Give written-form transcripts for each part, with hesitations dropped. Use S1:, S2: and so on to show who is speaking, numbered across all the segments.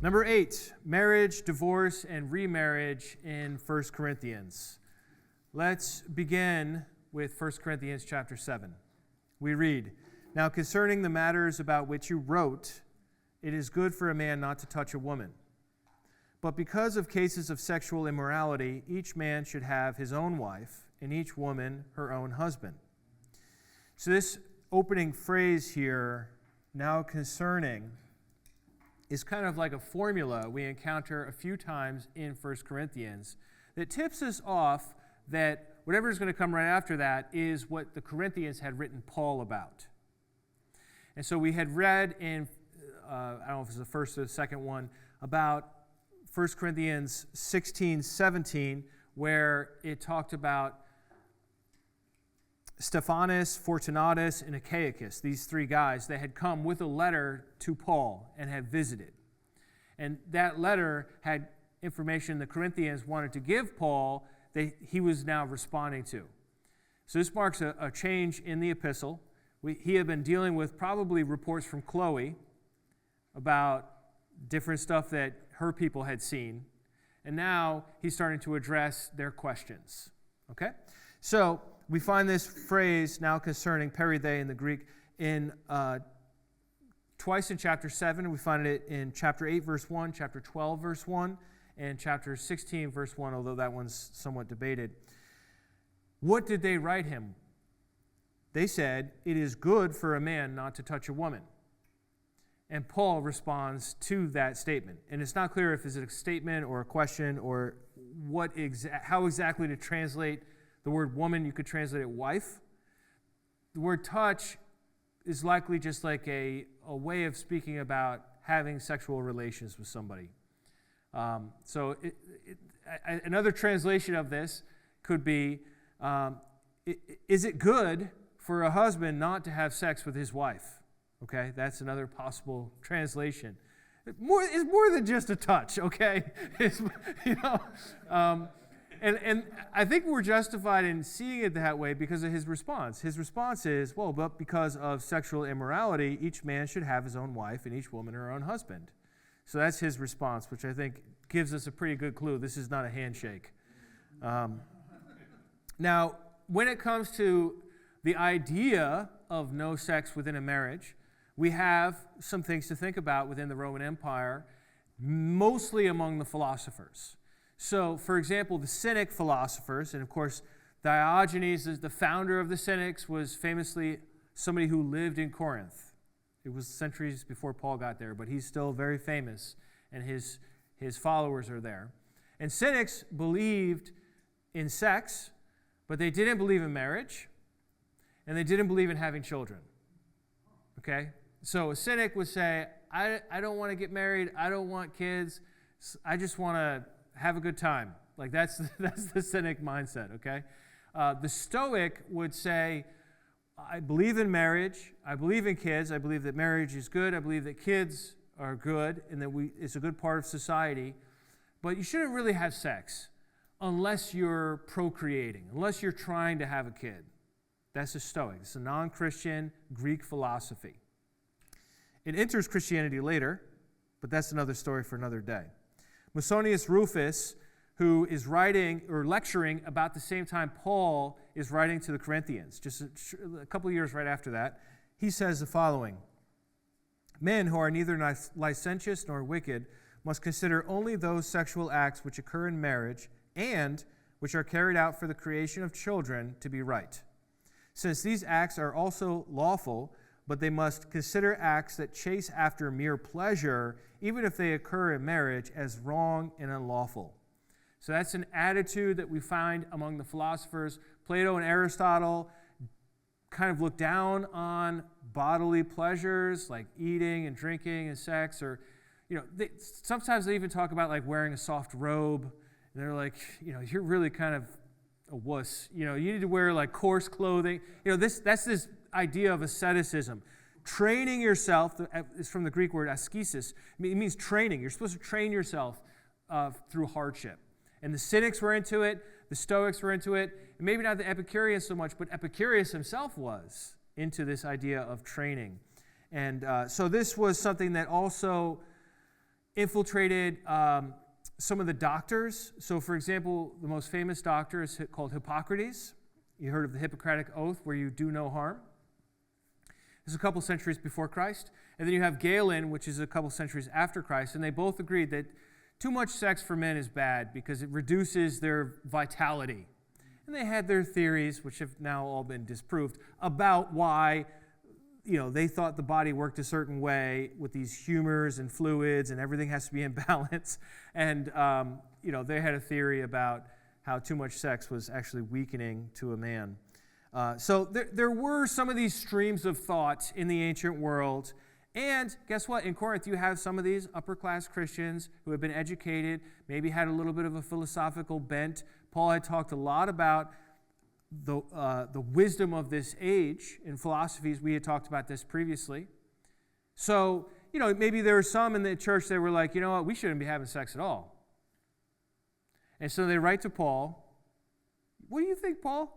S1: Number 8, marriage, divorce, and remarriage in 1 Corinthians. Let's begin with 1 Corinthians chapter 7. We read, "Now concerning the matters about which you wrote, it is good for a man not to touch a woman. But because of cases of sexual immorality, each man should have his own wife, and each woman her own husband." So this opening phrase here, "now concerning," is kind of like a formula we encounter a few times in 1 Corinthians that tips us off that whatever is going to come right after that is what the Corinthians had written Paul about. And so we had read in, I don't know if it's the first or the second one, about 1 Corinthians 16, 17, where it talked about Stephanas, Fortunatus, and Achaicus, these three guys, they had come with a letter to Paul and had visited. And that letter had information the Corinthians wanted to give Paul that he was now responding to. So this marks a change in the epistle. He had been dealing with probably reports from Chloe about different stuff that her people had seen. And now he's starting to address their questions. Okay? So we find this phrase, "now concerning," peridhe in the Greek, in twice in chapter 7. We find it in chapter 8, verse 1, chapter 12, verse 1, and chapter 16, verse 1, although that one's somewhat debated. What did they write him? They said, "It is good for a man not to touch a woman." And Paul responds to that statement. And it's not clear if it's a statement or a question or how exactly to translate the word woman. You could translate it wife. The word touch is likely just like a way of speaking about having sexual relations with somebody. Another translation of this could be, is it good for a husband not to have sex with his wife? Okay, that's another possible translation. It's more than just a touch, okay? And I think we're justified in seeing it that way because of his response. His response is, well, but because of sexual immorality, each man should have his own wife and each woman her own husband. So that's his response, which I think gives us a pretty good clue. This is not a handshake. Now, when it comes to the idea of no sex within a marriage, we have some things to think about within the Roman Empire, mostly among the philosophers. So, for example, the Cynic philosophers, and of course, Diogenes, the founder of the Cynics, was famously somebody who lived in Corinth. It was centuries before Paul got there, but he's still very famous, and his followers are there. And Cynics believed in sex, but they didn't believe in marriage, and they didn't believe in having children. Okay? So a Cynic would say, I don't want to get married, I don't want kids, I just want to have a good time. Like that's the Cynic mindset, okay? The Stoic would say, I believe in marriage, I believe in kids, I believe that marriage is good, I believe that kids are good, and that it's a good part of society, but you shouldn't really have sex unless you're procreating, unless you're trying to have a kid. That's a Stoic. It's a non-Christian Greek philosophy. It enters Christianity later, but that's another story for another day. Musonius Rufus, who is writing or lecturing about the same time Paul is writing to the Corinthians, just a couple of years right after that, he says the following: "Men who are neither licentious nor wicked must consider only those sexual acts which occur in marriage and which are carried out for the creation of children to be right. Since these acts are also lawful, but they must consider acts that chase after mere pleasure, even if they occur in marriage, as wrong and unlawful." So that's an attitude that we find among the philosophers. Plato and Aristotle kind of look down on bodily pleasures like eating and drinking and sex, or sometimes they even talk about like wearing a soft robe, and they're like, you're really kind of a wuss. You need to wear like coarse clothing. That's this idea of asceticism. Training yourself is from the Greek word askesis. It means training. You're supposed to train yourself through hardship. And the Cynics were into it, the Stoics were into it, and maybe not the Epicureans so much, but Epicurus himself was into this idea of training. And so this was something that also infiltrated some of the doctors. So, for example, the most famous doctor is called Hippocrates. You heard of the Hippocratic Oath, where you do no harm. This is a couple centuries before Christ. And then you have Galen, which is a couple centuries after Christ, and they both agreed that too much sex for men is bad because it reduces their vitality. And they had their theories, which have now all been disproved, about why they thought the body worked a certain way with these humors and fluids and everything has to be in balance. And, they had a theory about how too much sex was actually weakening to a man. So there were some of these streams of thought in the ancient world. And guess what? In Corinth, you have some of these upper-class Christians who have been educated, maybe had a little bit of a philosophical bent. Paul had talked a lot about the wisdom of this age in philosophies. We had talked about this previously. So, maybe there were some in the church that were like, you know what, we shouldn't be having sex at all. And so they write to Paul, what do you think, Paul?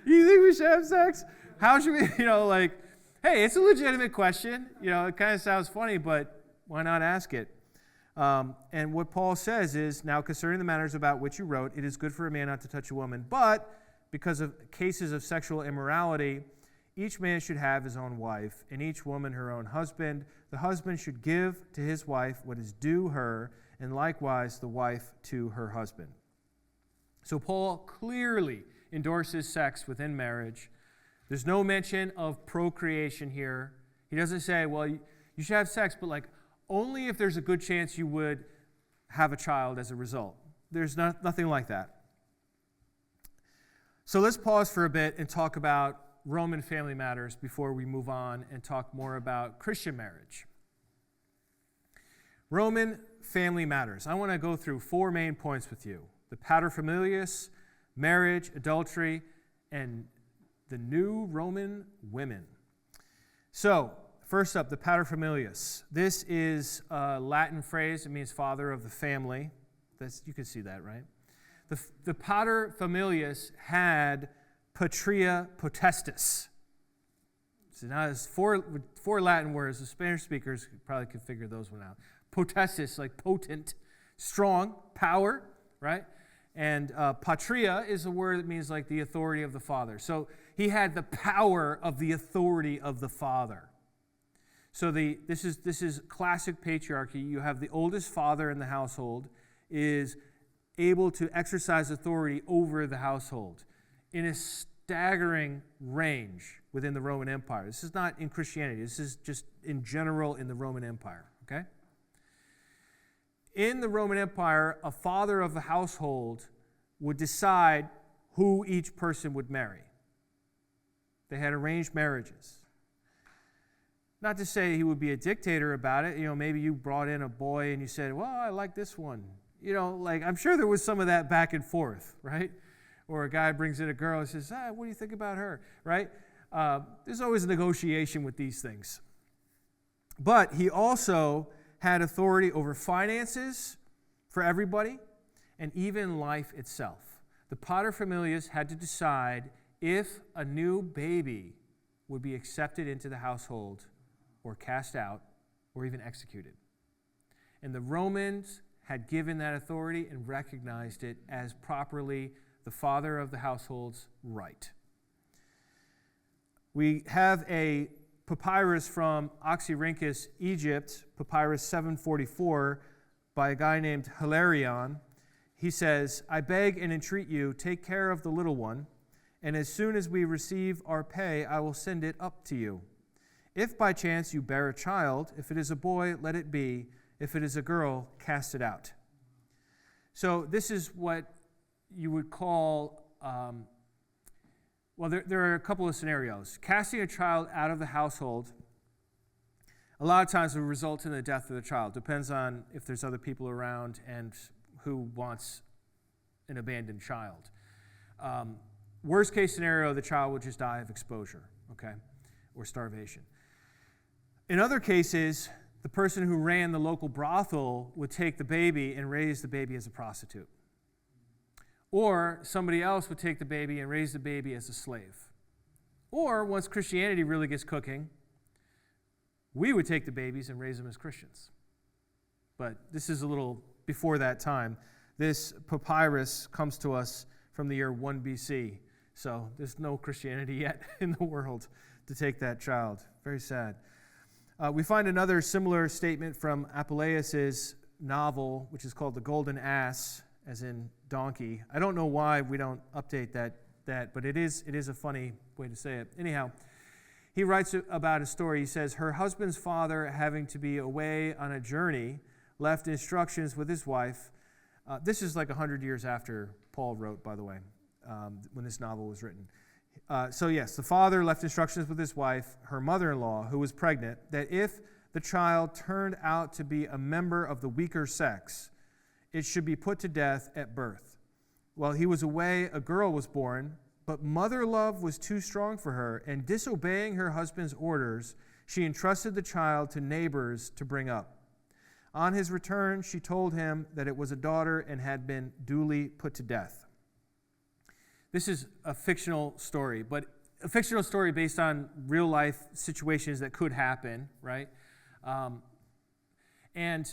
S1: You think we should have sex? How should we, hey, it's a legitimate question. It kind of sounds funny, but why not ask it? And what Paul says is, now concerning the matters about which you wrote, it is good for a man not to touch a woman, but because of cases of sexual immorality, each man should have his own wife, and each woman her own husband. The husband should give to his wife what is due her, and likewise the wife to her husband. So Paul clearly endorses sex within marriage. There's no mention of procreation here. He doesn't say, well, you should have sex, but only if there's a good chance you would have a child as a result. There's nothing like that. So let's pause for a bit and talk about Roman family matters before we move on and talk more about Christian marriage. Roman family matters. I want to go through 4 main points with you: the paterfamilias, marriage, adultery, and the new Roman women. So, first up, the paterfamilias. This is a Latin phrase. It means father of the family. You can see that, right? The paterfamilias had patria potestas. So now there's four Latin words. The Spanish speakers probably could figure those one out. Potestas, like potent, strong, power, right? And patria is a word that means like the authority of the father. So he had the power of the authority of the father. So this is classic patriarchy. You have the oldest father in the household is able to exercise authority over the household in a staggering range within the Roman Empire. This is not in Christianity. This is just in general in the Roman Empire, okay? In the Roman Empire, a father of the household would decide who each person would marry. They had arranged marriages. Not to say he would be a dictator about it. Maybe you brought in a boy and you said, well, I like this one. I'm sure there was some of that back and forth, right? Or a guy brings in a girl and says, what do you think about her, right? There's always a negotiation with these things. But he also had authority over finances for everybody and even life itself. The paterfamilias had to decide if a new baby would be accepted into the household or cast out or even executed. And the Romans had given that authority and recognized it as properly the father of the household's right. We have a papyrus from Oxyrhynchus, Egypt, papyrus 744, by a guy named Hilarion. He says, I beg and entreat you, take care of the little one, and as soon as we receive our pay, I will send it up to you. If by chance you bear a child, if it is a boy, let it be. If it is a girl, cast it out. So this is what you would call, there are a couple of scenarios. Casting a child out of the household, a lot of times will result in the death of the child. Depends on if there's other people around and who wants an abandoned child. Worst case scenario, the child would just die of exposure, okay, or starvation. In other cases, the person who ran the local brothel would take the baby and raise the baby as a prostitute. Or somebody else would take the baby and raise the baby as a slave. Or, once Christianity really gets cooking, we would take the babies and raise them as Christians. but this is a little before that time. This papyrus comes to us from the year 1 BC. So there's no Christianity yet in the world to take that child. Very sad. We find another similar statement from Apuleius' novel, which is called The Golden Ass, as in donkey. I don't know why we don't update that, but it is a funny way to say it. Anyhow, he writes about a story. He says, her husband's father, having to be away on a journey, left instructions with his wife. This is like 100 years after Paul wrote, by the way, when this novel was written. So yes, the father left instructions with his wife, her mother-in-law, who was pregnant, that if the child turned out to be a member of the weaker sex, it should be put to death at birth. While he was away, a girl was born, but mother love was too strong for her, and disobeying her husband's orders, she entrusted the child to neighbors to bring up. On his return, she told him that it was a daughter and had been duly put to death. This is a fictional story, but a fictional story based on real-life situations that could happen, right? And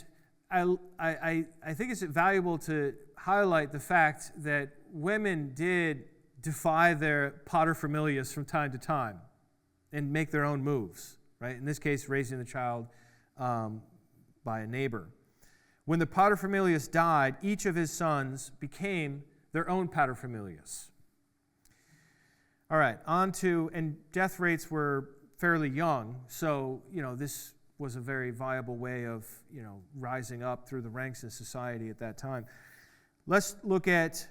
S1: I think it's valuable to highlight the fact that women did defy their paterfamilias from time to time and make their own moves, right? In this case, raising the child by a neighbor. When the paterfamilias died, each of his sons became their own paterfamilias. All right, and death rates were fairly young, so, this was a very viable way of, rising up through the ranks in society at that time. Let's look at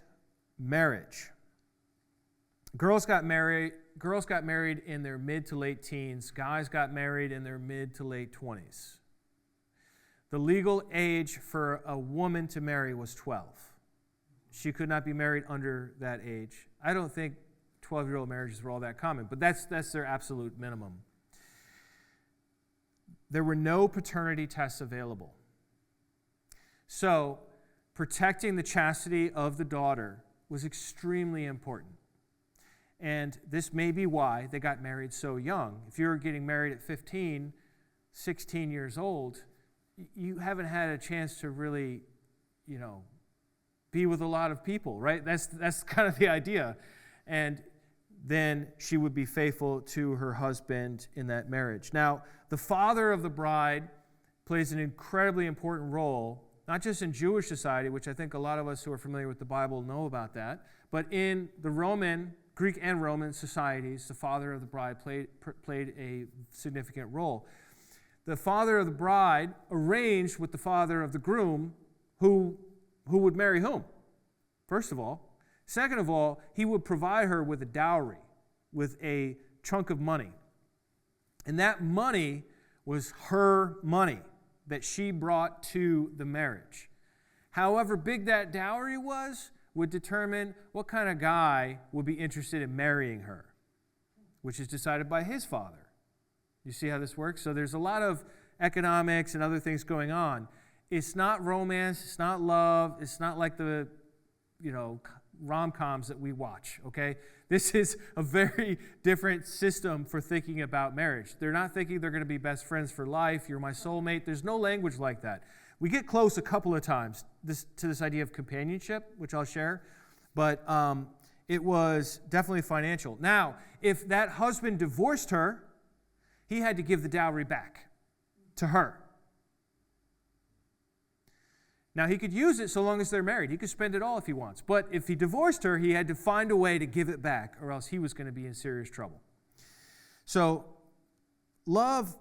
S1: marriage. Girls got married in their mid to late teens. Guys got married in their mid to late 20s. The legal age for a woman to marry was 12. She could not be married under that age. I don't think 12-year-old marriages were all that common, but that's their absolute minimum. There were no paternity tests available. So, protecting the chastity of the daughter was extremely important. And this may be why they got married so young. If you're getting married at 15, 16 years old, you haven't had a chance to really, be with a lot of people, right? That's kind of the idea. And then she would be faithful to her husband in that marriage. Now, the father of the bride plays an incredibly important role, not just in Jewish society, which I think a lot of us who are familiar with the Bible know about that, but in the Greek and Roman societies, the father of the bride played a significant role. The father of the bride arranged with the father of the groom who would marry whom, first of all. Second of all, he would provide her with a dowry, with a chunk of money. And that money was her money that she brought to the marriage. However big that dowry was would determine what kind of guy would be interested in marrying her, which is decided by his father. You see how this works? So there's a lot of economics and other things going on. It's not romance, it's not love, it's not like the, rom-coms that we watch, okay? This is a very different system for thinking about marriage. They're not thinking they're going to be best friends for life, you're my soulmate. There's no language like that. We get close a couple of times to this idea of companionship, which I'll share, but it was definitely financial. Now, if that husband divorced her, he had to give the dowry back to her. Now, he could use it so long as they're married. He could spend it all if he wants. But if he divorced her, he had to find a way to give it back, or else he was going to be in serious trouble. So, love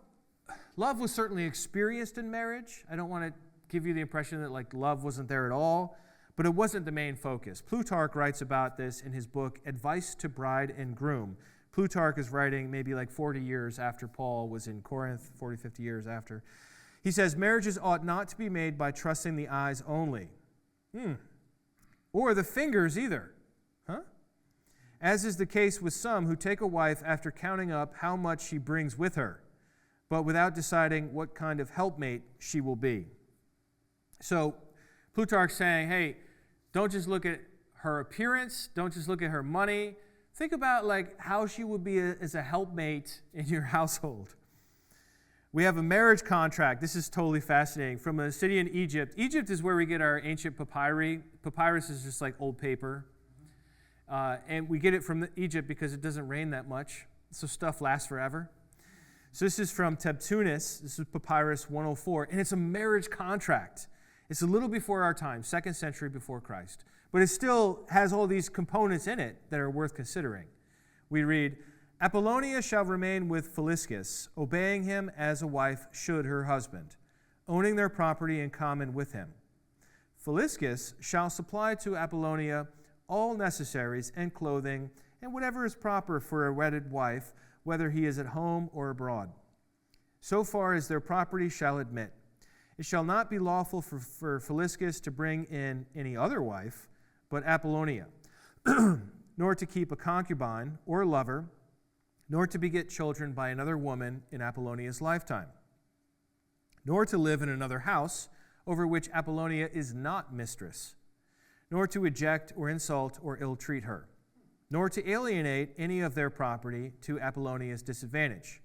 S1: was certainly experienced in marriage. I don't want to give you the impression that love wasn't there at all, but it wasn't the main focus. Plutarch writes about this in his book, Advice to Bride and Groom. Plutarch is writing maybe 40 years after Paul was in Corinth, 40, 50 years after. He says, marriages ought not to be made by trusting the eyes only, or the fingers either, as is the case with some who take a wife after counting up how much she brings with her, but without deciding what kind of helpmate she will be. So Plutarch's saying, hey, don't just look at her appearance, don't just look at her money. Think about how she would be as a helpmate in your household. We have a marriage contract. This is totally fascinating. From a city in Egypt. Egypt is where we get our ancient papyri. Papyrus is just like old paper. And we get it from Egypt because it doesn't rain that much, so stuff lasts forever. So this is from Tebtunis. This is Papyrus 104, and it's a marriage contract. It's a little before our time, 2nd century before Christ. But it still has all these components in it that are worth considering. We read, Apollonia shall remain with Philiscus, obeying him as a wife should her husband, owning their property in common with him. Philiscus shall supply to Apollonia all necessaries and clothing and whatever is proper for a wedded wife, whether he is at home or abroad, so far as their property shall admit. It shall not be lawful for Philiscus to bring in any other wife, but Apollonia, nor to keep a concubine or a lover, nor to beget children by another woman in Apollonia's lifetime, nor to live in another house over which Apollonia is not mistress, nor to eject or insult or ill-treat her, nor to alienate any of their property to Apollonia's disadvantage.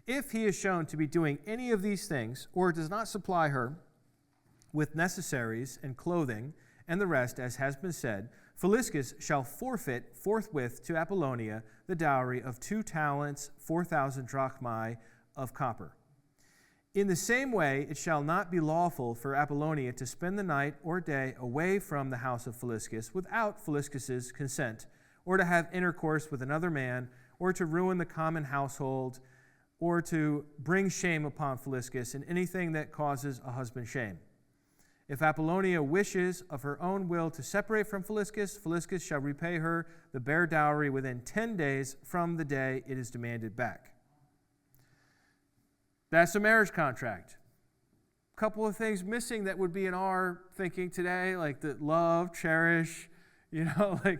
S1: If he is shown to be doing any of these things, or does not supply her with necessaries and clothing and the rest, as has been said, Philiscus shall forfeit forthwith to Apollonia the dowry of 2 talents, 4,000 drachmae of copper. In the same way, it shall not be lawful for Apollonia to spend the night or day away from the house of Philiscus without Philiscus's consent, or to have intercourse with another man, or to ruin the common household, or to bring shame upon Philiscus in anything that causes a husband shame. If Apollonia wishes of her own will to separate from Philiscus, Philiscus shall repay her the bare dowry within 10 days from the day it is demanded back. That's a marriage contract. A couple of things missing that would be in our thinking today, like the love, cherish, like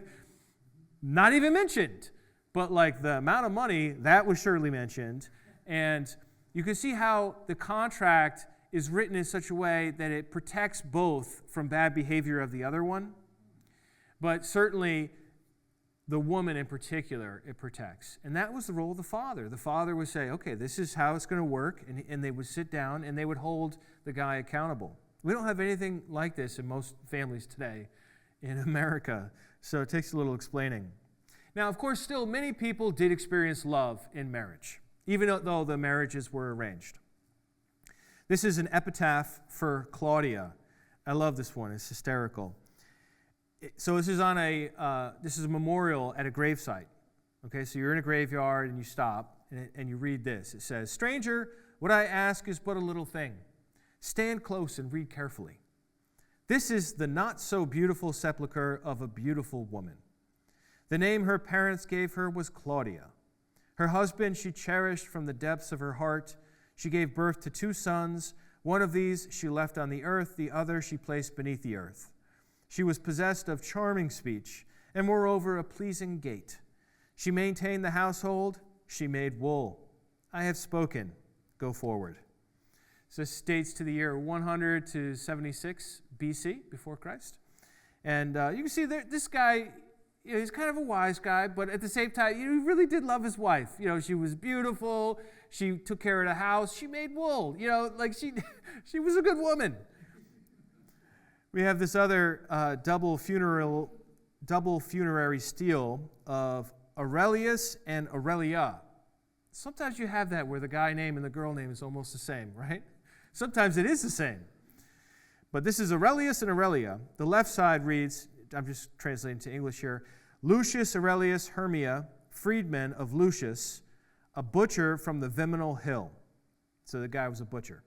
S1: not even mentioned. But like the amount of money, that was surely mentioned. And you can see how the contract is written in such a way that it protects both from bad behavior of the other one, but certainly the woman in particular it protects. And that was the role of the father. The father would say, okay, this is how it's going to work, and they would sit down and they would hold the guy accountable. We don't have anything like this in most families today in America, so it takes a little explaining. Now, of course, still many people did experience love in marriage, even though the marriages were arranged. This is an epitaph for Claudia. I love this one. It's hysterical. So this is a memorial at a gravesite. Okay, so you're in a graveyard and you stop and you read this. It says, "Stranger, what I ask is but a little thing. Stand close and read carefully. This is the not so beautiful sepulcher of a beautiful woman. The name her parents gave her was Claudia. Her husband she cherished from the depths of her heart. She gave birth to 2 sons. One of these she left on the earth, the other she placed beneath the earth. She was possessed of charming speech, and moreover a pleasing gait. She maintained the household. She made wool. I have spoken. Go forward." So this dates to the year 100 to 76 BC, before Christ. And you can see this guy, he's kind of a wise guy, but at the same time, he really did love his wife. She was beautiful. She took care of the house. She made wool. She was a good woman. We have this other double funerary stele of Aurelius and Aurelia. Sometimes you have that where the guy name and the girl name is almost the same, right? Sometimes it is the same. But this is Aurelius and Aurelia. The left side reads, I'm just translating to English here, Lucius Aurelius Hermia, freedman of Lucius, a butcher from the Viminal Hill. So the guy was a butcher.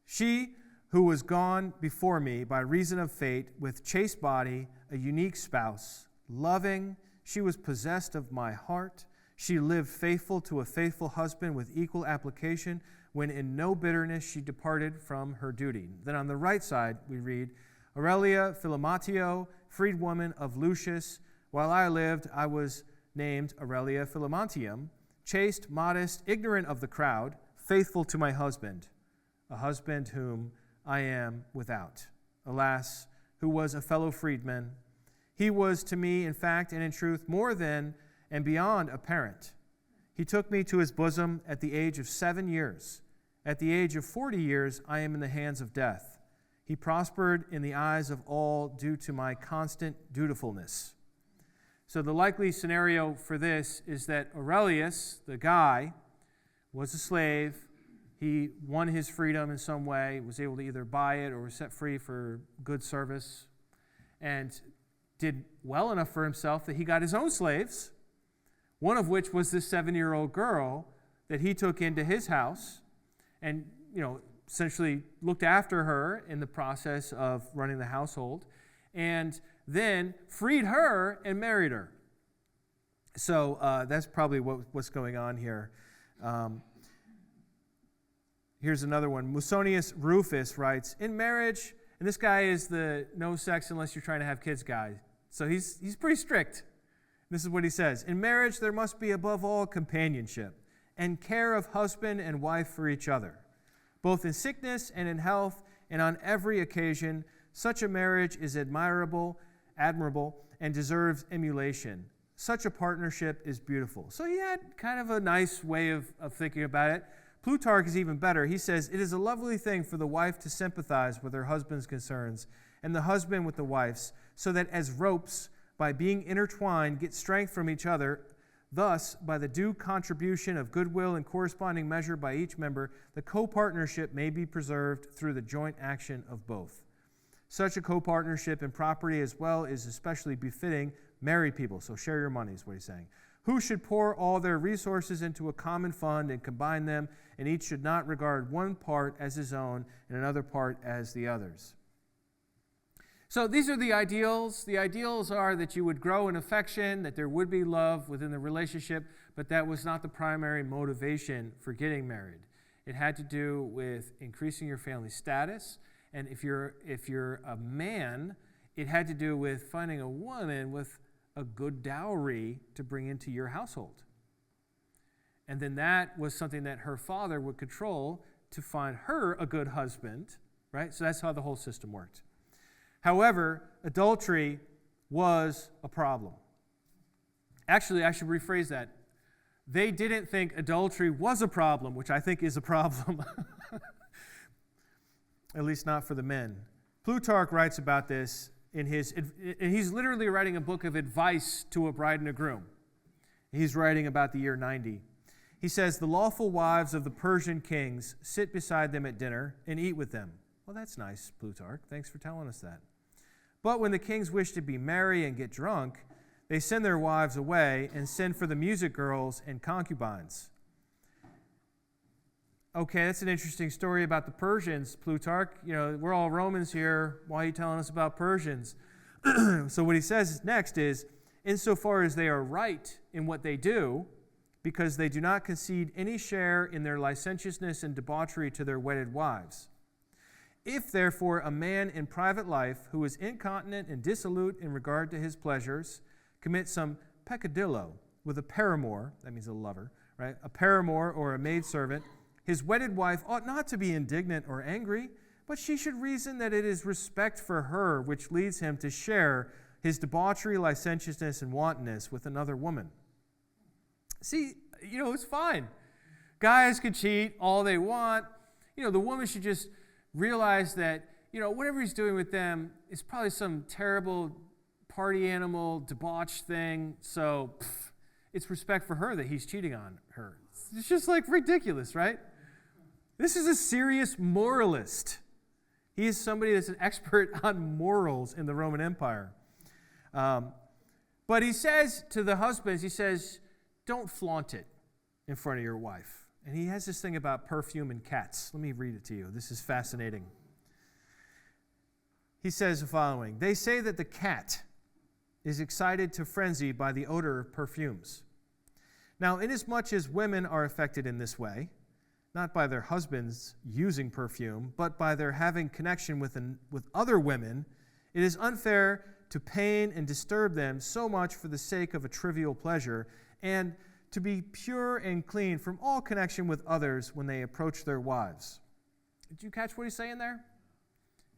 S1: She who was gone before me by reason of fate, with chaste body, a unique spouse, loving, she was possessed of my heart. She lived faithful to a faithful husband with equal application, when in no bitterness she departed from her duty. Then on the right side we read, Aurelia Philomatio, freedwoman of Lucius. While I lived, I was named Aurelia Philomantium, chaste, modest, ignorant of the crowd, faithful to my husband, a husband whom I am without. Alas, who was a fellow freedman. He was to me, in fact and in truth, more than and beyond a parent. He took me to his bosom at the age of 7 years. At the age of 40 years, I am in the hands of death. He prospered in the eyes of all due to my constant dutifulness. So the likely scenario for this is that Aurelius, the guy, was a slave. He won his freedom in some way, was able to either buy it or was set free for good service, and did well enough for himself that he got his own slaves, one of which was this 7-year-old girl that he took into his house and, essentially looked after her in the process of running the household, and then freed her and married her. So that's probably what's going on here. Here's another one. Musonius Rufus writes, in marriage, and this guy is the no sex unless you're trying to have kids guy. So he's pretty strict. This is what he says. In marriage, there must be above all companionship and care of husband and wife for each other, both in sickness and in health, and on every occasion. Such a marriage is admirable, and deserves emulation. Such a partnership is beautiful. So he had kind of a nice way of thinking about it. Plutarch is even better. He says, it is a lovely thing for the wife to sympathize with her husband's concerns, and the husband with the wife's, so that as ropes, by being intertwined, get strength from each other. Thus, by the due contribution of goodwill and corresponding measure by each member, the co-partnership may be preserved through the joint action of both. Such a co-partnership in property as well is especially befitting married people. So share your money is what he's saying. Who should pour all their resources into a common fund and combine them, and each should not regard one part as his own and another part as the other's. So these are the ideals. The ideals are that you would grow in affection, that there would be love within the relationship, but that was not the primary motivation for getting married. It had to do with increasing your family status, and if you're a man, it had to do with finding a woman with a good dowry to bring into your household. And then that was something that her father would control to find her a good husband, right? So that's how the whole system worked. However, adultery was a problem. Actually, I should rephrase that. They didn't think adultery was a problem, which I think is a problem. At least not for the men. Plutarch writes about this and he's literally writing a book of advice to a bride and a groom. He's writing about the year 90. He says, the lawful wives of the Persian kings sit beside them at dinner and eat with them. Well, that's nice, Plutarch. Thanks for telling us that. But when the kings wish to be merry and get drunk, they send their wives away and send for the music girls and concubines. Okay, that's an interesting story about the Persians, Plutarch. We're all Romans here. Why are you telling us about Persians? So what he says next is, insofar as they are right in what they do, because they do not concede any share in their licentiousness and debauchery to their wedded wives. If, therefore, a man in private life who is incontinent and dissolute in regard to his pleasures commits some peccadillo with a paramour, that means a lover, right? A paramour or a maidservant, his wedded wife ought not to be indignant or angry, but she should reason that it is respect for her which leads him to share his debauchery, licentiousness, and wantonness with another woman. See, it's fine. Guys can cheat all they want. The woman should just realize that, whatever he's doing with them is probably some terrible party animal, debauched thing. So it's respect for her that he's cheating on her. It's just ridiculous, right? This is a serious moralist. He is somebody that's an expert on morals in the Roman Empire. But he says to the husbands, he says, don't flaunt it in front of your wife. And he has this thing about perfume and cats. Let me read it to you. This is fascinating. He says the following, they say that the cat is excited to frenzy by the odor of perfumes. Now, inasmuch as women are affected in this way, not by their husbands using perfume, but by their having connection with other women, it is unfair to pain and disturb them so much for the sake of a trivial pleasure, and to be pure and clean from all connection with others when they approach their wives. Did you catch what he's saying there?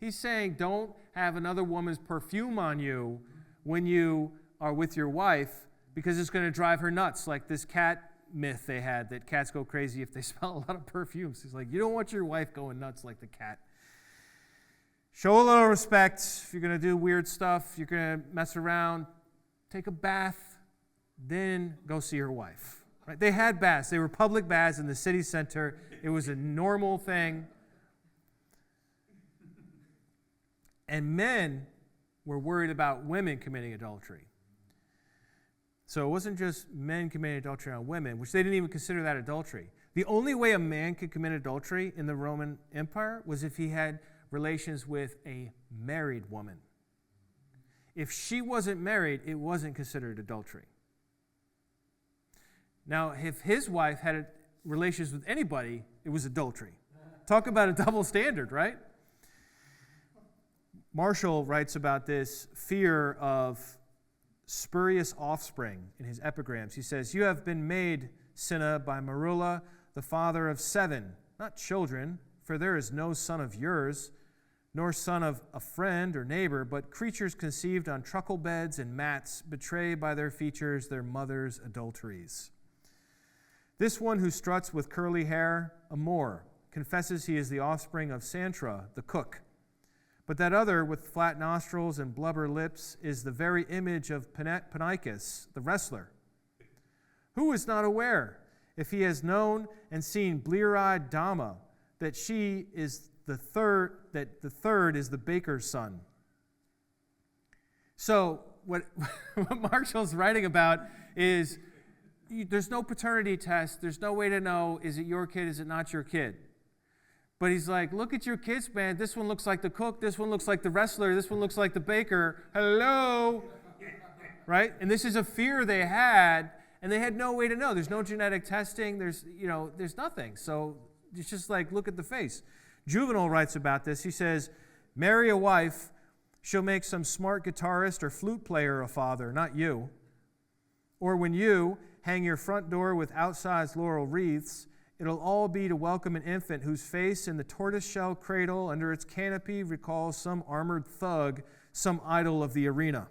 S1: He's saying don't have another woman's perfume on you when you are with your wife, because it's going to drive her nuts, like this cat myth they had that cats go crazy if they smell a lot of perfumes. He's like, you don't want your wife going nuts like the cat. Show a little respect. If you're going to do weird stuff, you're going to mess around, take a bath, then go see your wife. Right? They had baths. They were public baths in the city center. It was a normal thing. And men were worried about women committing adultery. So it wasn't just men committing adultery on women, which they didn't even consider that adultery. The only way a man could commit adultery in the Roman Empire was if he had relations with a married woman. If she wasn't married, it wasn't considered adultery. Now, if his wife had relations with anybody, it was adultery. Talk about a double standard, right? Marshall writes about this fear of spurious offspring in his epigrams. He says, you have been made, Cinna, by Marula, the father of 7, not children, for there is no son of yours, nor son of a friend or neighbor, but creatures conceived on truckle beds and mats, betray by their features their mother's adulteries. This one who struts with curly hair, a Moor, confesses he is the offspring of Santra, the cook. But that other with flat nostrils and blubber lips is the very image of Panicus, the wrestler. Who is not aware, if he has known and seen blear-eyed Dama, that she is the third is the baker's son? So what Marshall's writing about is there's no paternity test. There's no way to know, is it your kid, is it not your kid? But he's like, look at your kids, man. This one looks like the cook. This one looks like the wrestler. This one looks like the baker. Hello? Right? And this is a fear they had, and they had no way to know. There's no genetic testing. There's nothing. So it's just like, look at the face. Juvenal writes about this. He says, marry a wife, she'll make some smart guitarist or flute player a father, not you. Or when you hang your front door with outsized laurel wreaths, it'll all be to welcome an infant whose face in the tortoiseshell cradle under its canopy recalls some armored thug, some idol of the arena.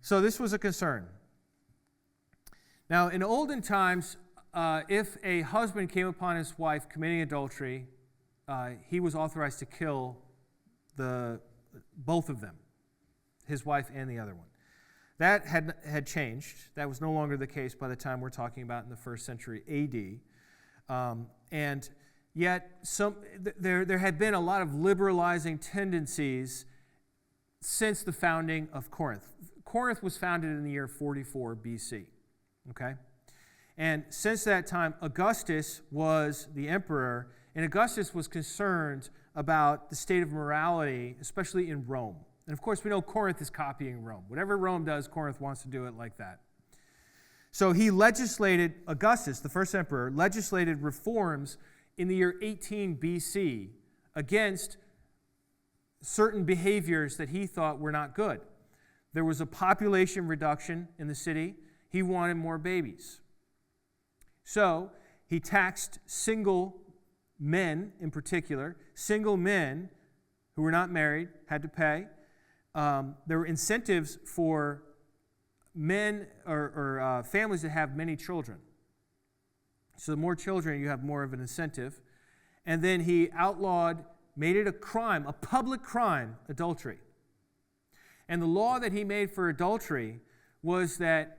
S1: So this was a concern. Now, in olden times, if a husband came upon his wife committing adultery, he was authorized to kill both of them, his wife and the other one. That had changed. That was no longer the case by the time we're talking about in the 1st century A.D. And yet, there had been a lot of liberalizing tendencies since the founding of Corinth. Corinth was founded in the year 44 B.C., okay? And since that time, Augustus was the emperor, and Augustus was concerned about the state of morality, especially in Rome. And of course, we know Corinth is copying Rome. Whatever Rome does, Corinth wants to do it like that. So he legislated, Augustus, the first emperor, legislated reforms in the year 18 BC against certain behaviors that he thought were not good. There was a population reduction in the city. He wanted more babies. So he taxed single men in particular. Single men who were not married had to pay. There were incentives for men or families that have many children. So the more children, you have more of an incentive. And then he outlawed, made it a crime, a public crime, adultery. And the law that he made for adultery was that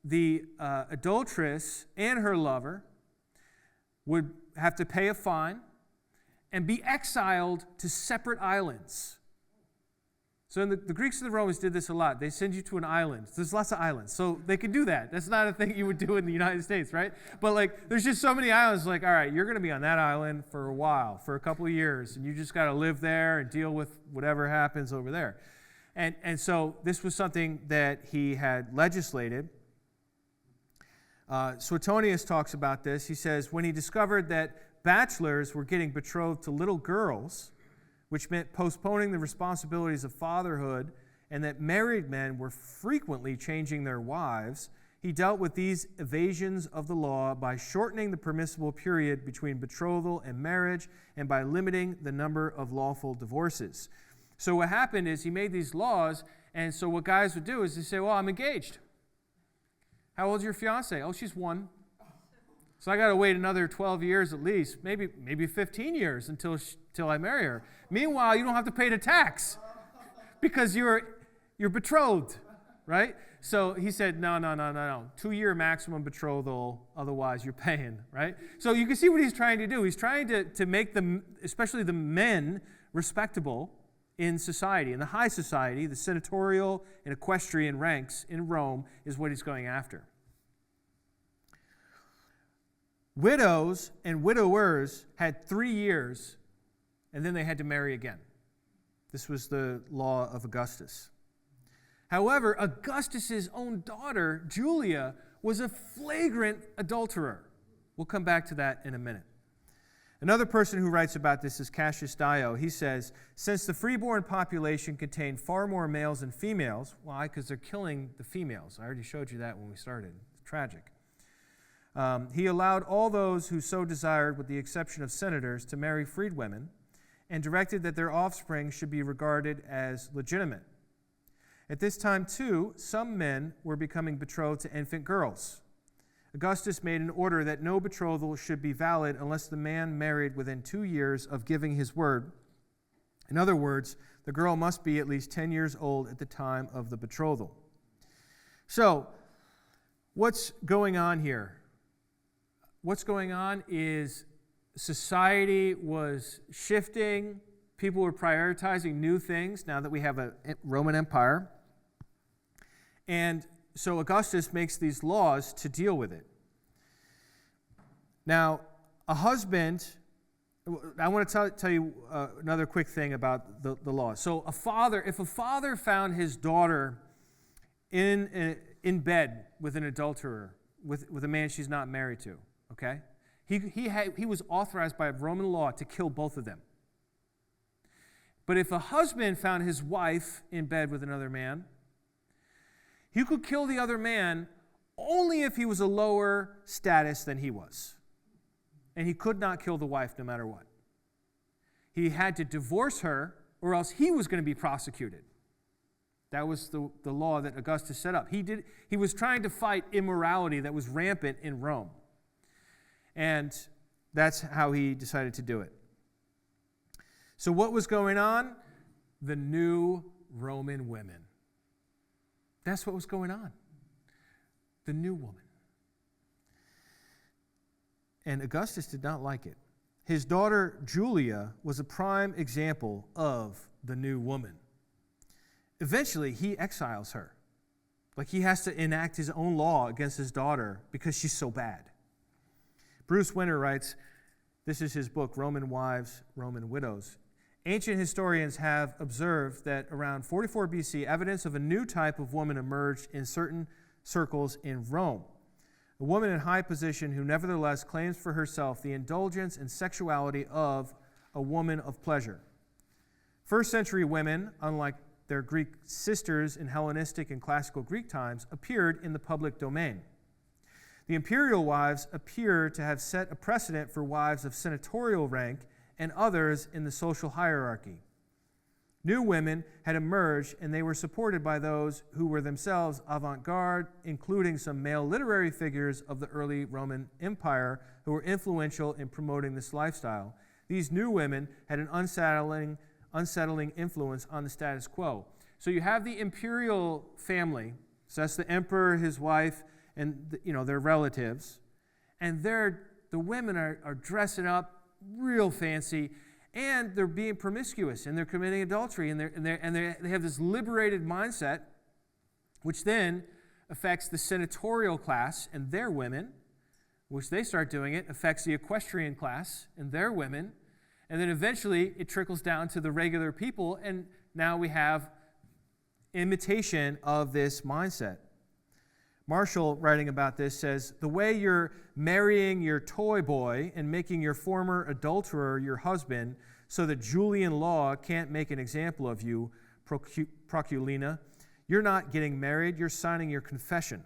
S1: the adulteress and her lover would have to pay a fine and be exiled to separate islands. So the Greeks and the Romans did this a lot. They send you to an island. There's lots of islands. So they could do that. That's not a thing you would do in the United States, right? But there's just so many islands, all right, you're going to be on that island for a while, for a couple of years, and you just got to live there and deal with whatever happens over there. And so this was something that he had legislated. Suetonius talks about this. He says, when he discovered that bachelors were getting betrothed to little girls, which meant postponing the responsibilities of fatherhood, and that married men were frequently changing their wives, he dealt with these evasions of the law by shortening the permissible period between betrothal and marriage and by limiting the number of lawful divorces. So what happened is he made these laws, and so what guys would do is they say, well, I'm engaged. How old's your fiance? Oh, she's 1. So I got to wait another 12 years at least, maybe 15 years until I marry her. Meanwhile, you don't have to pay the tax because you're betrothed, right? So he said, no. 2-year maximum betrothal, otherwise you're paying, right? So you can see what he's trying to do. He's trying to make them, especially the men, respectable in society. In the high society, the senatorial and equestrian ranks in Rome is what he's going after. Widows and widowers had 3 years, and then they had to marry again. This was the law of Augustus. However, Augustus's own daughter, Julia, was a flagrant adulterer. We'll come back to that in a minute. Another person who writes about this is Cassius Dio. He says, since the freeborn population contained far more males than females, why? Because they're killing the females. I already showed you that when we started. It's tragic. He allowed all those who so desired, with the exception of senators, to marry freed women, and directed that their offspring should be regarded as legitimate. At this time, too, some men were becoming betrothed to infant girls. Augustus made an order that no betrothal should be valid unless the man married within 2 years of giving his word. In other words, the girl must be at least 10 years old at the time of the betrothal. So, what's going on here? What's going on is society was shifting. People were prioritizing new things now that we have a Roman Empire. And so Augustus makes these laws to deal with it. Now, a husband, I want to tell you another quick thing about the law. So if a father found his daughter in bed with an adulterer, with a man she's not married to, okay? He was authorized by Roman law to kill both of them. But if a husband found his wife in bed with another man, he could kill the other man only if he was a lower status than he was. And he could not kill the wife no matter what. He had to divorce her, or else he was going to be prosecuted. That was the law that Augustus set up. He was trying to fight immorality that was rampant in Rome. And that's how he decided to do it. So what was going on? The new Roman women. That's what was going on. The new woman. And Augustus did not like it. His daughter Julia was a prime example of the new woman. Eventually, he exiles her. Like he has to enact his own law against his daughter because she's so bad. Bruce Winter writes, this is his book, Roman Wives, Roman Widows. Ancient historians have observed that around 44 BC, evidence of a new type of woman emerged in certain circles in Rome. A woman in high position who nevertheless claims for herself the indulgence and sexuality of a woman of pleasure. First century women, unlike their Greek sisters in Hellenistic and classical Greek times, appeared in the public domain. The imperial wives appear to have set a precedent for wives of senatorial rank and others in the social hierarchy. New women had emerged, and they were supported by those who were themselves avant-garde, including some male literary figures of the early Roman Empire who were influential in promoting this lifestyle. These new women had an unsettling influence on the status quo. So you have the imperial family, so that's the emperor, his wife, and their relatives, and the women are dressing up real fancy, and they're being promiscuous, and they're committing adultery, and they have this liberated mindset, which then affects the senatorial class and their women, which they start doing it, affects the equestrian class and their women, and then eventually it trickles down to the regular people, and now we have imitation of this mindset. Marshall, writing about this, says, the way you're marrying your toy boy and making your former adulterer your husband so that Julian law can't make an example of you, Proculina, you're not getting married, you're signing your confession.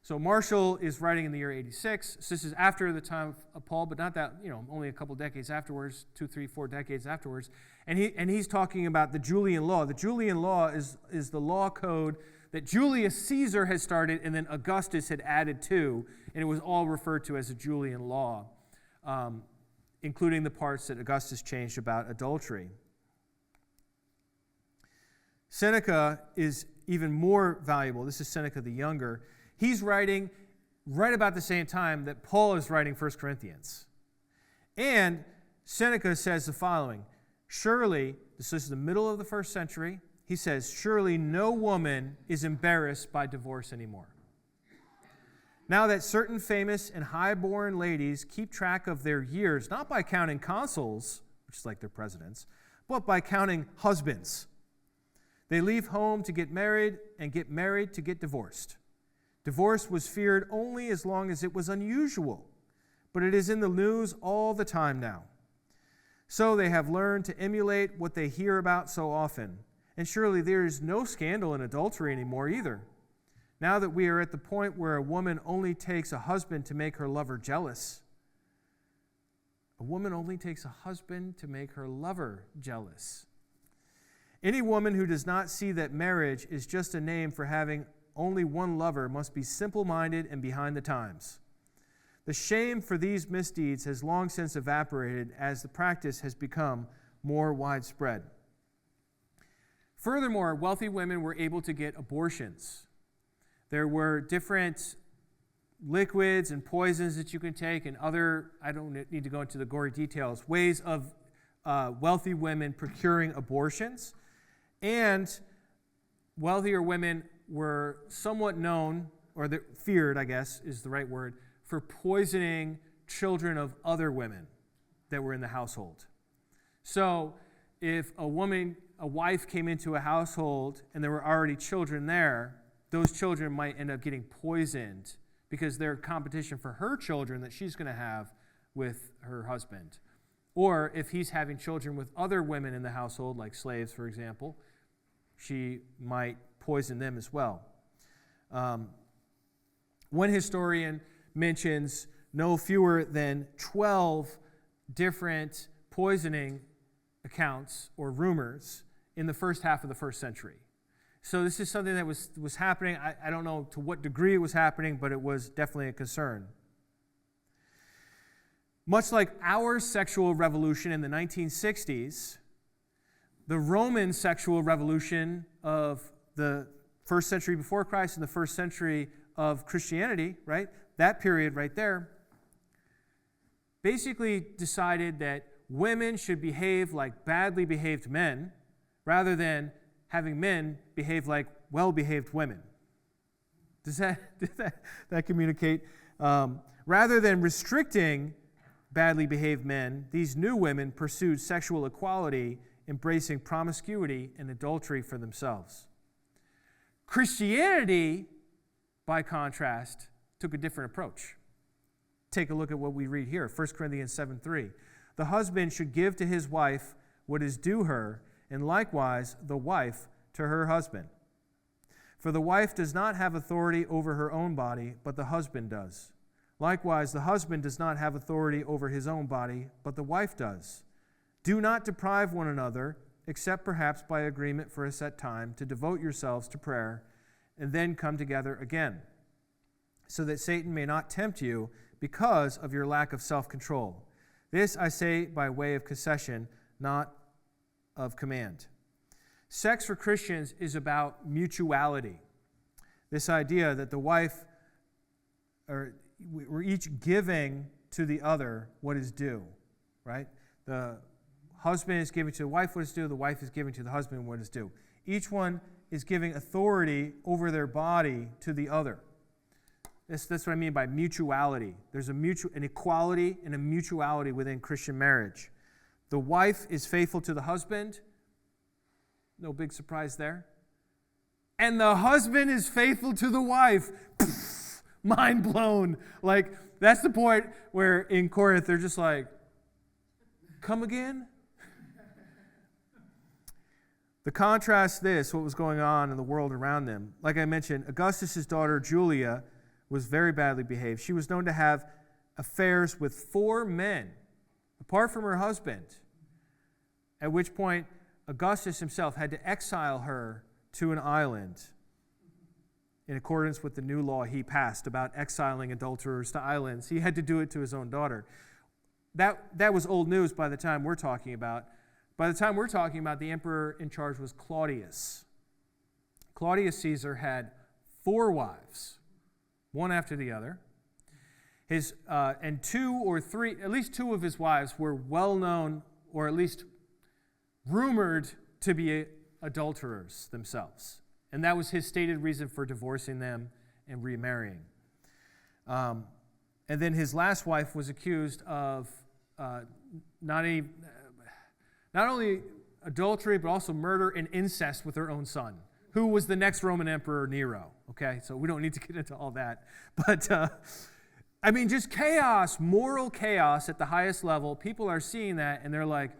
S1: So Marshall is writing in the year 86. So this is after the time of Paul, but not that, only a couple decades afterwards, 2, 3, 4 decades afterwards. And he's talking about the Julian law. The Julian law is the law code that Julius Caesar had started and then Augustus had added to, and it was all referred to as the Julian law, including the parts that Augustus changed about adultery. Seneca is even more valuable. This is Seneca the Younger. He's writing right about the same time that Paul is writing 1 Corinthians. And Seneca says the following, surely, this is the middle of the 1st century, he says, surely no woman is embarrassed by divorce anymore. Now that certain famous and high-born ladies keep track of their years, not by counting consuls, which is like their presidents, but by counting husbands. They leave home to get married and get married to get divorced. Divorce was feared only as long as it was unusual, but it is in the news all the time now. So they have learned to emulate what they hear about so often. And surely there is no scandal in adultery anymore either. Now that we are at the point where a woman only takes a husband to make her lover jealous. A woman only takes a husband to make her lover jealous. Any woman who does not see that marriage is just a name for having only one lover must be simple-minded and behind the times. The shame for these misdeeds has long since evaporated as the practice has become more widespread. Furthermore, wealthy women were able to get abortions. There were different liquids and poisons that you can take and other, I don't need to go into the gory details, ways of wealthy women procuring abortions. And wealthier women were somewhat known, or feared, I guess is the right word, for poisoning children of other women that were in the household. So if a wife came into a household and there were already children there, those children might end up getting poisoned because they're competition for her children that she's going to have with her husband. Or if he's having children with other women in the household, like slaves, for example, she might poison them as well. One historian mentions no fewer than 12 different poisoning accounts or rumors in the first half of the 1st century. So this is something that was happening. I don't know to what degree it was happening, but it was definitely a concern. Much like our sexual revolution in the 1960s, the Roman sexual revolution of the 1st century before Christ and the 1st century of Christianity, right? That period right there, basically decided that women should behave like badly behaved men rather than having men behave like well-behaved women. Does that communicate? Rather than restricting badly behaved men, these new women pursued sexual equality, embracing promiscuity and adultery for themselves. Christianity, by contrast, took a different approach. Take a look at what we read here, 1 Corinthians 7:3. The husband should give to his wife what is due her, and likewise the wife to her husband. For the wife does not have authority over her own body, but the husband does. Likewise, the husband does not have authority over his own body, but the wife does. Do not deprive one another, except perhaps by agreement for a set time, to devote yourselves to prayer, and then come together again, so that Satan may not tempt you because of your lack of self-control. This I say by way of concession, not of command. Sex for Christians is about mutuality. This idea that the wife, or we're each giving to the other what is due, right? The husband is giving to the wife what is due, the wife is giving to the husband what is due. Each one is giving authority over their body to the other. That's what I mean by mutuality. There's an equality and a mutuality within Christian marriage. The wife is faithful to the husband. No big surprise there. And the husband is faithful to the wife. Pfft, mind blown. Like, that's the point where in Corinth they're just like, come again? The contrast this, what was going on in the world around them. Like I mentioned, Augustus' daughter Julia was very badly behaved. She was known to have affairs with 4 men, apart from her husband, at which point Augustus himself had to exile her to an island in accordance with the new law he passed about exiling adulterers to islands. He had to do it to his own daughter. That was old news by the time we're talking about. By the time we're talking about, the emperor in charge was Claudius. Claudius Caesar had 4 wives, one after the other. And 2 or 3, at least 2 of his wives were well known, or at least rumored to be adulterers themselves. And that was his stated reason for divorcing them and remarrying. And then his last wife was accused of not only adultery, but also murder and incest with her own son, who was the next Roman Emperor, Nero. Okay, so we don't need to get into all that. But, just chaos, moral chaos at the highest level. People are seeing that, and they're like,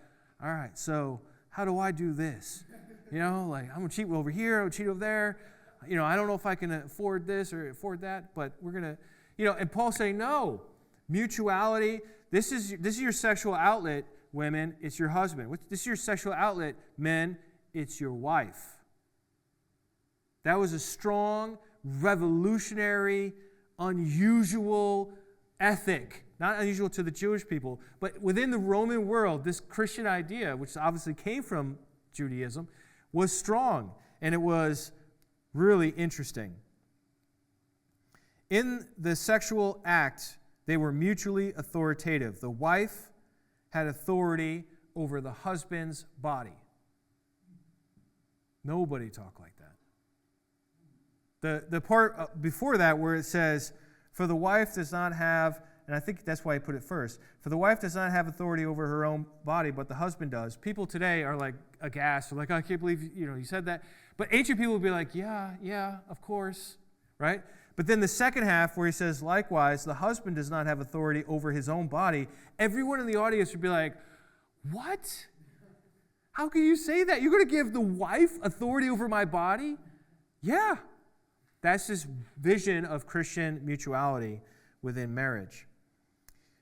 S1: all right, so how do I do this? I'm going to cheat over here, I'm going to cheat over there. I don't know if I can afford this or afford that, but we're going to, and Paul's saying, no, mutuality, this is your sexual outlet, women, it's your husband. This is your sexual outlet, men, it's your wife. That was a strong, revolutionary, unusual ethic. Not unusual to the Jewish people, but within the Roman world, this Christian idea, which obviously came from Judaism, was strong, and it was really interesting. In the sexual act, they were mutually authoritative. The wife had authority over the husband's body. Nobody talked like that. The part before that where it says, for the wife does not have, and I think that's why I put it first, for the wife does not have authority over her own body, but the husband does. People today are like aghast. They're like, I can't believe you said that. But ancient people would be like, yeah, of course, right? But then the second half where he says, likewise, the husband does not have authority over his own body, everyone in the audience would be like, what? How can you say that? You're going to give the wife authority over my body? Yeah. That's this vision of Christian mutuality within marriage.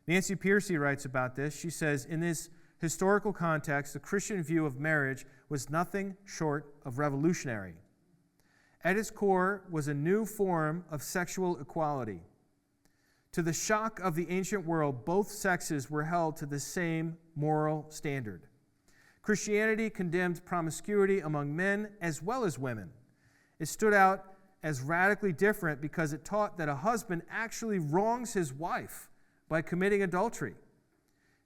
S1: Nancy Pearcey writes about this. She says, in this historical context, the Christian view of marriage was nothing short of revolutionary. At its core was a new form of sexual equality. To the shock of the ancient world, both sexes were held to the same moral standard. Christianity condemned promiscuity among men as well as women. It stood out as radically different because it taught that a husband actually wrongs his wife by committing adultery.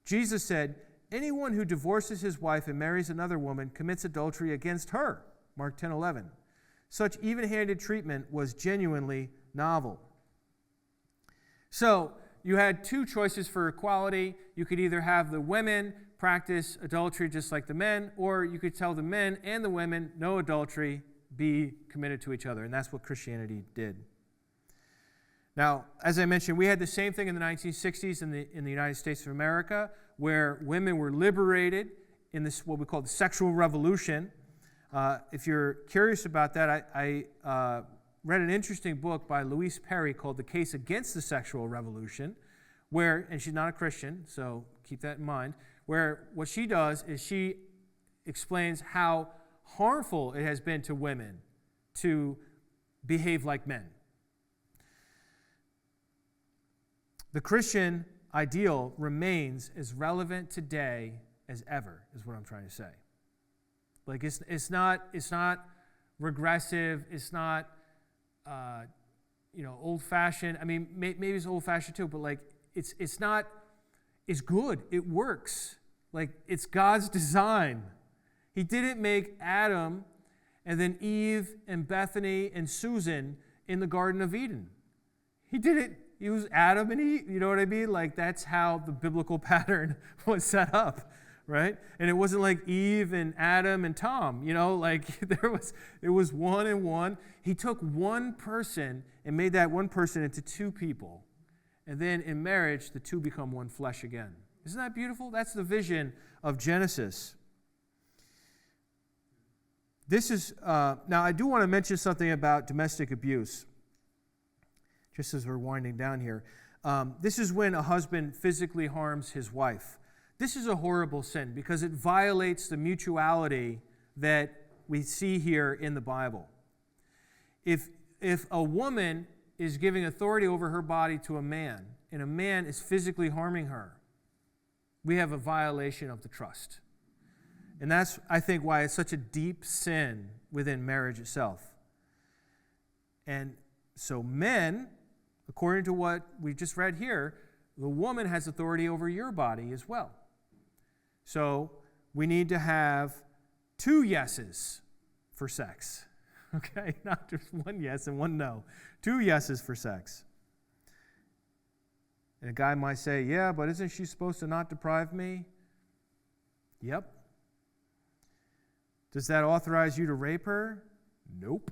S1: Jesus said, anyone who divorces his wife and marries another woman commits adultery against her, Mark 10:11. Such even-handed treatment was genuinely novel. So you had 2 choices for equality. You could either have the women practice adultery just like the men, or you could tell the men and the women, no adultery, be committed to each other. And that's what Christianity did. Now, as I mentioned, we had the same thing in the 1960s in the United States of America, where women were liberated in this what we call the sexual revolution. If you're curious about that, I read an interesting book by Louise Perry called The Case Against the Sexual Revolution, where, and she's not a Christian, so keep that in mind, where what she does is she explains how harmful it has been to women to behave like men. The Christian ideal remains as relevant today as ever, is what I'm trying to say. Like it's not regressive. It's not old-fashioned. I mean, maybe it's old-fashioned too, but like it's not. It's good. It works. Like it's God's design. He didn't make Adam and then Eve and Bethany and Susan in the Garden of Eden. He didn't use Adam and Eve. You know what I mean? Like that's how the biblical pattern was set up. Right? And it wasn't like Eve and Adam and Tom, like it was one and one. He took one person and made that one person into 2 people. And then in marriage, the 2 become one flesh again. Isn't that beautiful? That's the vision of Genesis. This is, now I do want to mention something about domestic abuse. just as we're winding down here. This is when a husband physically harms his wife. This is a horrible sin because it violates the mutuality that we see here in the Bible. If a woman is giving authority over her body to a man, and a man is physically harming her, we have a violation of the trust. And that's, I think, why it's such a deep sin within marriage itself. And so men, according to what we just read here, the woman has authority over your body as well. So we need to have 2 yeses for sex. Okay? Not just 1 yes and 1 no. 2 yeses for sex. And a guy might say, yeah, but isn't she supposed to not deprive me? Yep. Does that authorize you to rape her? Nope.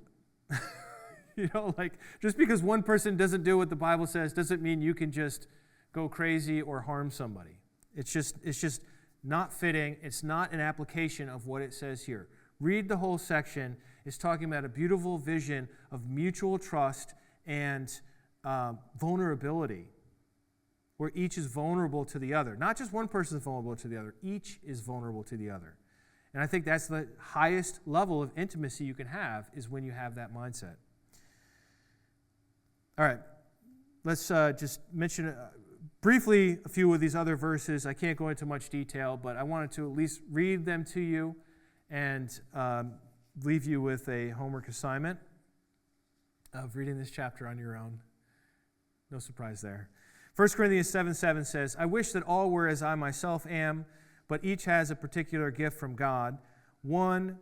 S1: Just because one person doesn't do what the Bible says doesn't mean you can just go crazy or harm somebody. It's just not fitting. It's not an application of what it says here. Read the whole section. It's talking about a beautiful vision of mutual trust and vulnerability, where each is vulnerable to the other. Not just one person is vulnerable to the other. Each is vulnerable to the other. And I think that's the highest level of intimacy you can have, is when you have that mindset. All right, let's just mention briefly a few of these other verses. I can't go into much detail, but I wanted to at least read them to you and leave you with a homework assignment of reading this chapter on your own. No surprise there. 1 Corinthians 7:7 says, I wish that all were as I myself am, but each has a particular gift from God, one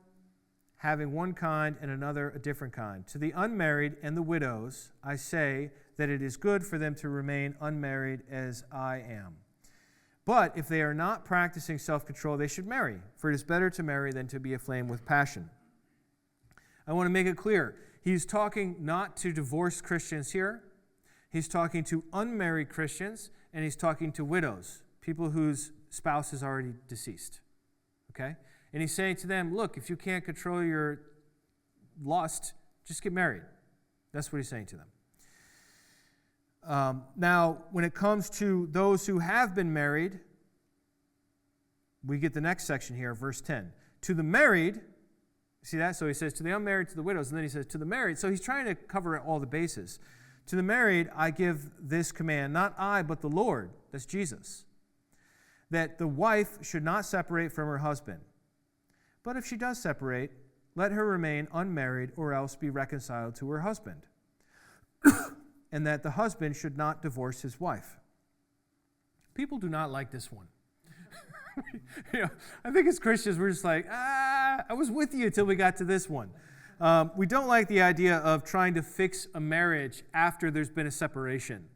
S1: having one kind and another a different kind. To the unmarried and the widows, I say that it is good for them to remain unmarried as I am. But if they are not practicing self-control, they should marry, for it is better to marry than to be aflame with passion. I want to make it clear, he's talking not to divorced Christians here. He's talking to unmarried Christians, and he's talking to widows, people whose spouse is already deceased. Okay? And he's saying to them, look, if you can't control your lust, just get married. That's what he's saying to them. Now, when it comes to those who have been married, we get the next section here, verse 10. To the married, see that? So he says, to the unmarried, to the widows, and then he says, to the married. So he's trying to cover all the bases. To the married, I give this command, not I, but the Lord, that's Jesus, that the wife should not separate from her husband. But if she does separate, let her remain unmarried or else be reconciled to her husband. And that the husband should not divorce his wife. People do not like this one. I think as Christians, we're just like, I was with you until we got to this one. We don't like the idea of trying to fix a marriage after there's been a separation.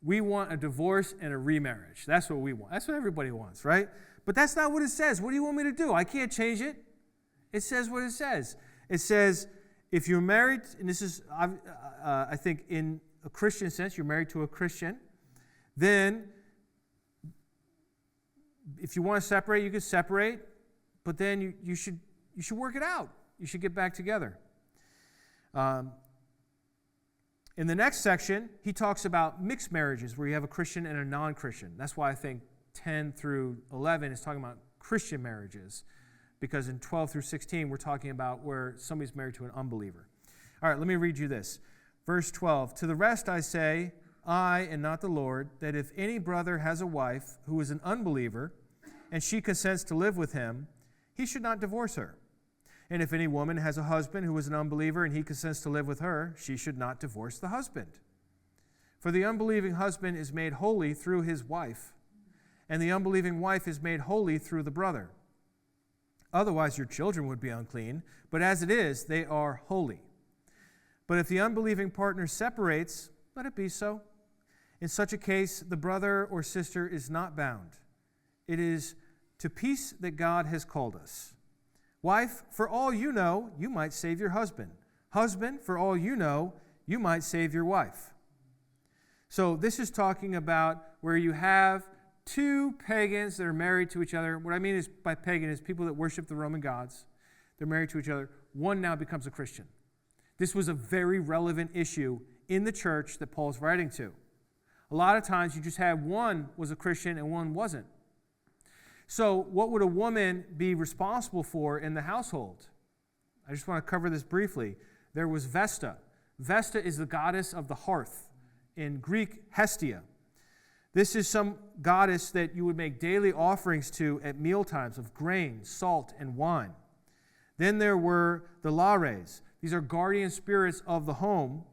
S1: We want a divorce and a remarriage. That's what we want. That's what everybody wants, right? But that's not what it says. What do you want me to do? I can't change it. It says what it says. It says, if you're married, and this is, I think in a Christian sense, you're married to a Christian, then if you want to separate, you can separate, but then you should work it out. You should get back together. In the next section, he talks about mixed marriages where you have a Christian and a non-Christian. That's why I think 10 through 11 is talking about Christian marriages, because in 12 through 16, we're talking about where somebody's married to an unbeliever. All right, let me read you this. Verse 12, to the rest I say, I and not the Lord, that if any brother has a wife who is an unbeliever, and she consents to live with him, he should not divorce her. And if any woman has a husband who is an unbeliever and he consents to live with her, she should not divorce the husband. For the unbelieving husband is made holy through his wife, and the unbelieving wife is made holy through the brother. Otherwise your children would be unclean, but as it is, they are holy. But if the unbelieving partner separates, let it be so. In such a case, the brother or sister is not bound. It is to peace that God has called us. Wife, for all you know, you might save your husband. Husband, for all you know, you might save your wife. So this is talking about where you have two pagans that are married to each other. What I mean is by pagan is people that worship the Roman gods. They're married to each other. One now becomes a Christian. This was a very relevant issue in the church that Paul's writing to. A lot of times you just had one was a Christian and one wasn't. So what would a woman be responsible for in the household? I just want to cover this briefly. There was Vesta. Vesta is the goddess of the hearth. In Greek, Hestia. This is some goddess that you would make daily offerings to at mealtimes of grain, salt, and wine. Then there were the Lares. These are guardian spirits of the home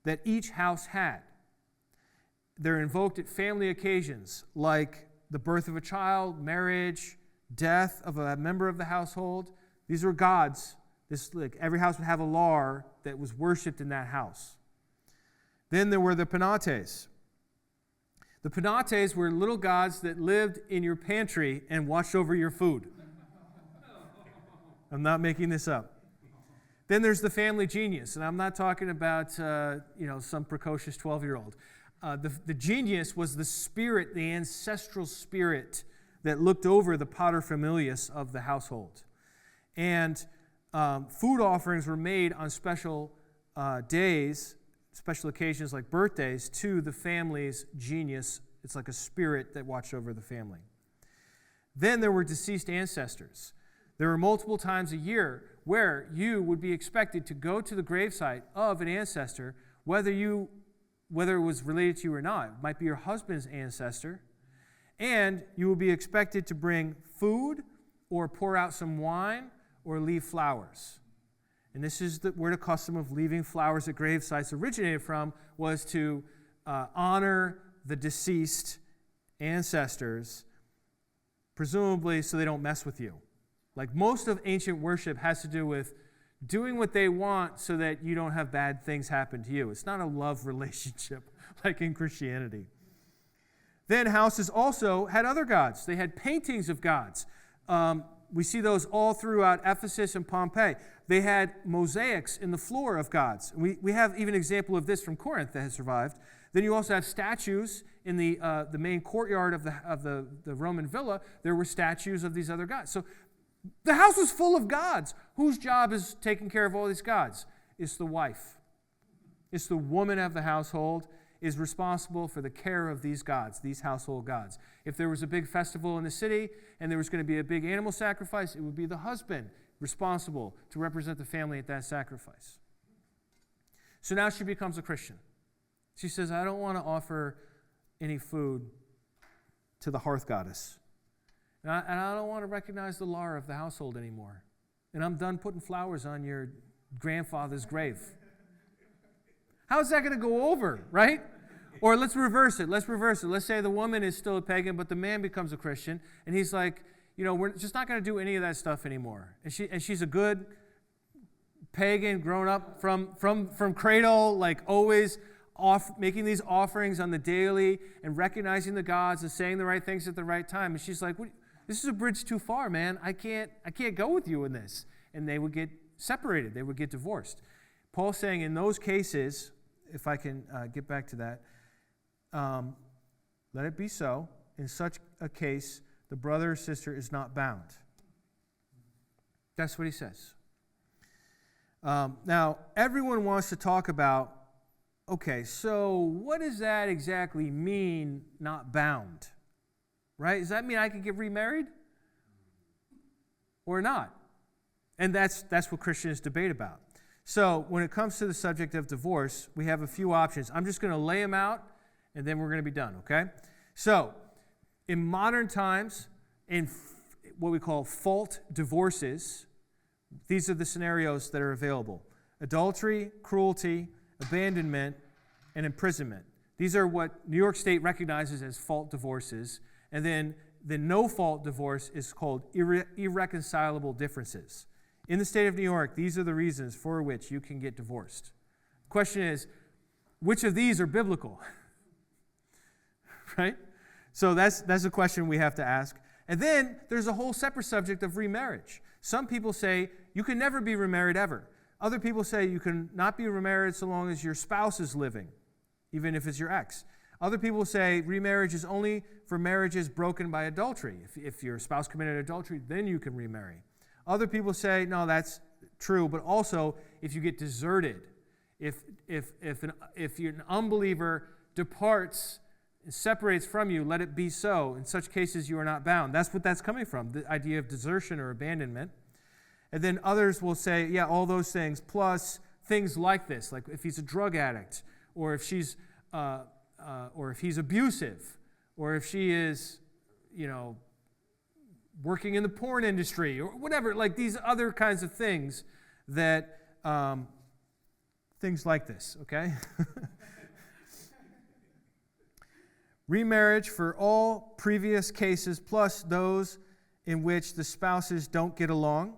S1: that each house had. They're invoked at family occasions like the birth of a child, marriage, death of a member of the household. These were gods. Every house would have a lar that was worshipped in that house. Then there were the Penates. The Penates were little gods that lived in your pantry and watched over your food. I'm not making this up. Then there's the family genius, and I'm not talking about some precocious 12-year-old. The genius was the spirit, the ancestral spirit that looked over the paterfamilias of the household. And food offerings were made on special days, special occasions like birthdays, to the family's genius. It's like a spirit that watched over the family. Then there were deceased ancestors. There were multiple times a year where you would be expected to go to the gravesite of an ancestor, whether it was related to you or not. It might be your husband's ancestor. And you will be expected to bring food or pour out some wine or leave flowers. And this is where the custom of leaving flowers at grave sites originated from, was to honor the deceased ancestors, presumably so they don't mess with you. Like most of ancient worship has to do with doing what they want so that you don't have bad things happen to you. It's not a love relationship like in Christianity. Then houses also had other gods. They had paintings of gods. We see those all throughout Ephesus and Pompeii. They had mosaics in the floor of gods. We have even an example of this from Corinth that has survived. Then you also have statues in the main courtyard of the Roman villa. There were statues of these other gods. So the house was full of gods. Whose job is taking care of all these gods? It's the wife. It's the woman of the household is responsible for the care of these gods, these household gods. If there was a big festival in the city and there was going to be a big animal sacrifice, it would be the husband responsible to represent the family at that sacrifice. So now she becomes a Christian. She says, I don't want to offer any food to the hearth goddess. And I don't want to recognize the lar of the household anymore. And I'm done putting flowers on your grandfather's grave. How's that going to go over, right? Or let's reverse it. Let's say the woman is still a pagan, but the man becomes a Christian, and he's like, we're just not going to do any of that stuff anymore. And she's a good pagan, grown up from cradle, like always making these offerings on the daily and recognizing the gods and saying the right things at the right time. And she's like, this is a bridge too far, man. I can't go with you in this. And they would get separated. They would get divorced. Paul's saying in those cases, if I can get back to that, let it be so. In such a case, the brother or sister is not bound. That's what he says. Now, everyone wants to talk about, okay, so what does that exactly mean, not bound? Right? Does that mean I could get remarried? Or not? And that's what Christians debate about. So when it comes to the subject of divorce, we have a few options. I'm just going to lay them out, and then we're going to be done, okay? So in modern times, in what we call fault divorces, these are the scenarios that are available. Adultery, cruelty, abandonment, and imprisonment. These are what New York State recognizes as fault divorces. And then the no-fault divorce is called irreconcilable differences. In the state of New York, these are the reasons for which you can get divorced. The question is, which of these are biblical? Right? So that's a question we have to ask. And then there's a whole separate subject of remarriage. Some people say you can never be remarried ever. Other people say you can not be remarried so long as your spouse is living, even if it's your ex. Other people say remarriage is only for marriages broken by adultery. If your spouse committed adultery, then you can remarry. Other people say, no, that's true, but also if you get deserted, If an unbeliever departs, separates from you, let it be so. In such cases, you are not bound. That's what that's coming from, the idea of desertion or abandonment. And then others will say, yeah, all those things, plus things like this, like if he's a drug addict, or if she's, or if he's abusive, or if she is, working in the porn industry, or whatever, like these other kinds of things that, things like this, okay? Remarriage for all previous cases, plus those in which the spouses don't get along.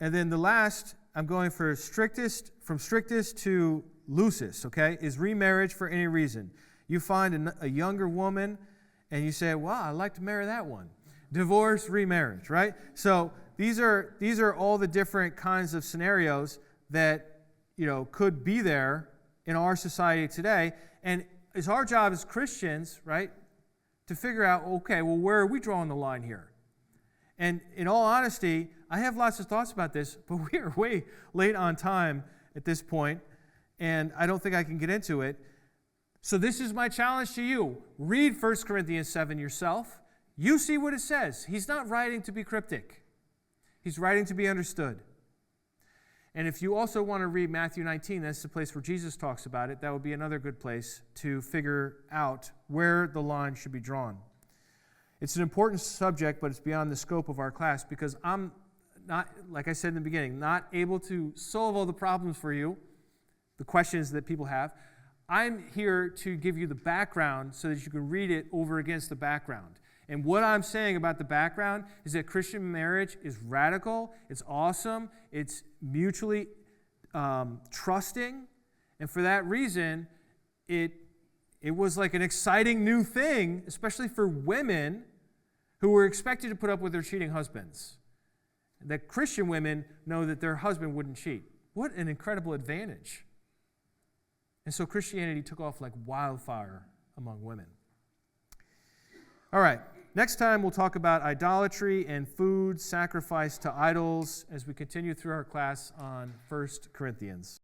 S1: And then the last, I'm going for from strictest to loosest, okay, is remarriage for any reason. You find a younger woman and you say, wow, I'd like to marry that one. Divorce, remarriage, right? So these are all the different kinds of scenarios that, could be there in our society today. And it's our job as Christians, right, to figure out, okay, well, where are we drawing the line here? And in all honesty, I have lots of thoughts about this, but we are way late on time at this point, and I don't think I can get into it. So this is my challenge to you. Read 1 Corinthians 7 yourself. You see what it says. He's not writing to be cryptic. He's writing to be understood. And if you also want to read Matthew 19, that's the place where Jesus talks about it, that would be another good place to figure out where the line should be drawn. It's an important subject, but it's beyond the scope of our class because I'm not, like I said in the beginning, not able to solve all the problems for you, the questions that people have. I'm here to give you the background so that you can read it over against the background. And what I'm saying about the background is that Christian marriage is radical, it's awesome, it's mutually trusting, and for that reason, it was like an exciting new thing, especially for women who were expected to put up with their cheating husbands. That Christian women know that their husband wouldn't cheat. What an incredible advantage. And so Christianity took off like wildfire among women. All right, next time we'll talk about idolatry and food sacrificed to idols as we continue through our class on 1 Corinthians.